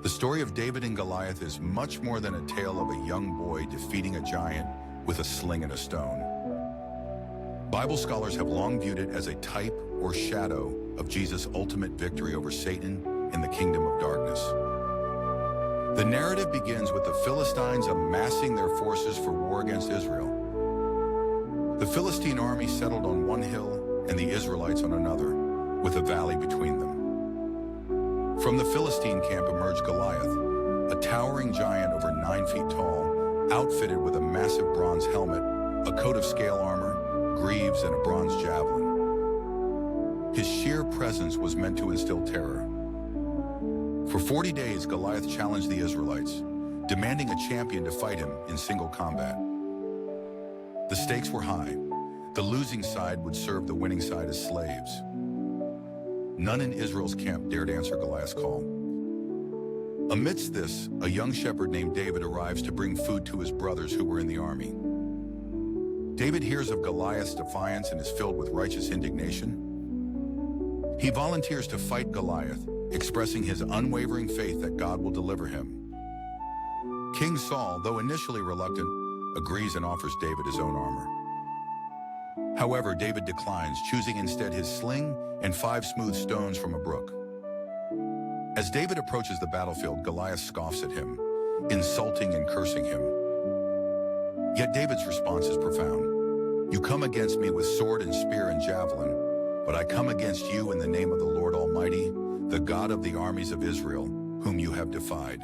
The story of David and Goliath is much more than a tale of a young boy defeating a giant with a sling and a stone. Bible scholars have long viewed it as a type or shadow of Jesus' ultimate victory over Satan in the kingdom of darkness. The narrative begins with the Philistines amassing their forces for war against Israel. The Philistine army settled on one hill and the Israelites on another, with a valley between them. From the Philistine camp emerged Goliath, a towering giant over 9 feet tall, outfitted with a massive bronze helmet, a coat of scale armor, greaves, and a bronze javelin. His sheer presence was meant to instill terror. For 40 days, Goliath challenged the Israelites, demanding a champion to fight him in single combat. The stakes were high. The losing side would serve the winning side as slaves. None in Israel's camp dared answer Goliath's call. Amidst this, a young shepherd named David arrives to bring food to his brothers who were in the army. David hears of Goliath's defiance and is filled with righteous indignation. He volunteers to fight Goliath, expressing his unwavering faith that God will deliver him. King Saul, though initially reluctant, agrees and offers David his own armor. However, David declines, choosing instead his sling and 5 smooth stones from a brook. As David approaches the battlefield, Goliath scoffs at him, insulting and cursing him. Yet David's response is profound. "You come against me with sword and spear and javelin, but I come against you in the name of the Lord Almighty, the God of the armies of Israel, whom you have defied."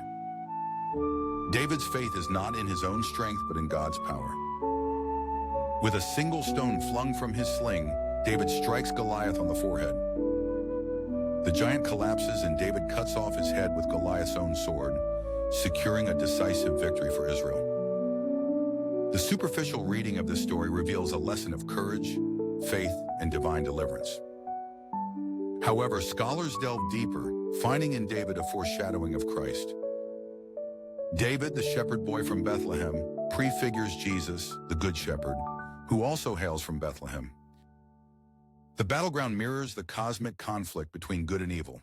David's faith is not in his own strength, but in God's power. With a single stone flung from his sling, David strikes Goliath on the forehead. The giant collapses and David cuts off his head with Goliath's own sword, securing a decisive victory for Israel. The superficial reading of this story reveals a lesson of courage, faith, and divine deliverance. However, scholars delve deeper, finding in David a foreshadowing of Christ. David, the shepherd boy from Bethlehem, prefigures Jesus, the Good Shepherd, who also hails from Bethlehem. The battleground mirrors the cosmic conflict between good and evil.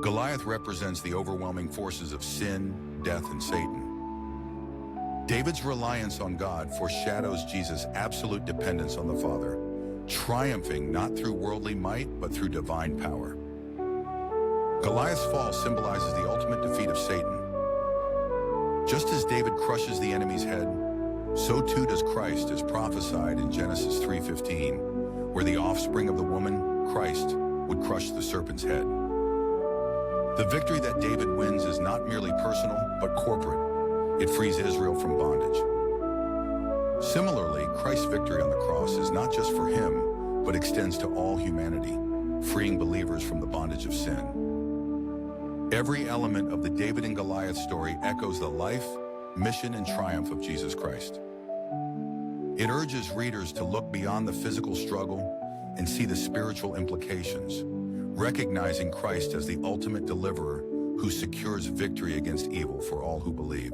Goliath represents the overwhelming forces of sin, death, and Satan. David's reliance on God foreshadows Jesus' absolute dependence on the Father, triumphing not through worldly might, but through divine power. Goliath's fall symbolizes the ultimate defeat of Satan. Just as David crushes the enemy's head, so too does Christ, as prophesied in Genesis 3:15, where the offspring of the woman, Christ, would crush the serpent's head. The victory that David wins is not merely personal, but corporate. It frees Israel from bondage. Similarly, Christ's victory on the cross is not just for him, but extends to all humanity, freeing believers from the bondage of sin. Every element of the David and Goliath story echoes the life, mission, and triumph of Jesus Christ. It urges readers to look beyond the physical struggle and see the spiritual implications, recognizing Christ as the ultimate deliverer who secures victory against evil for all who believe.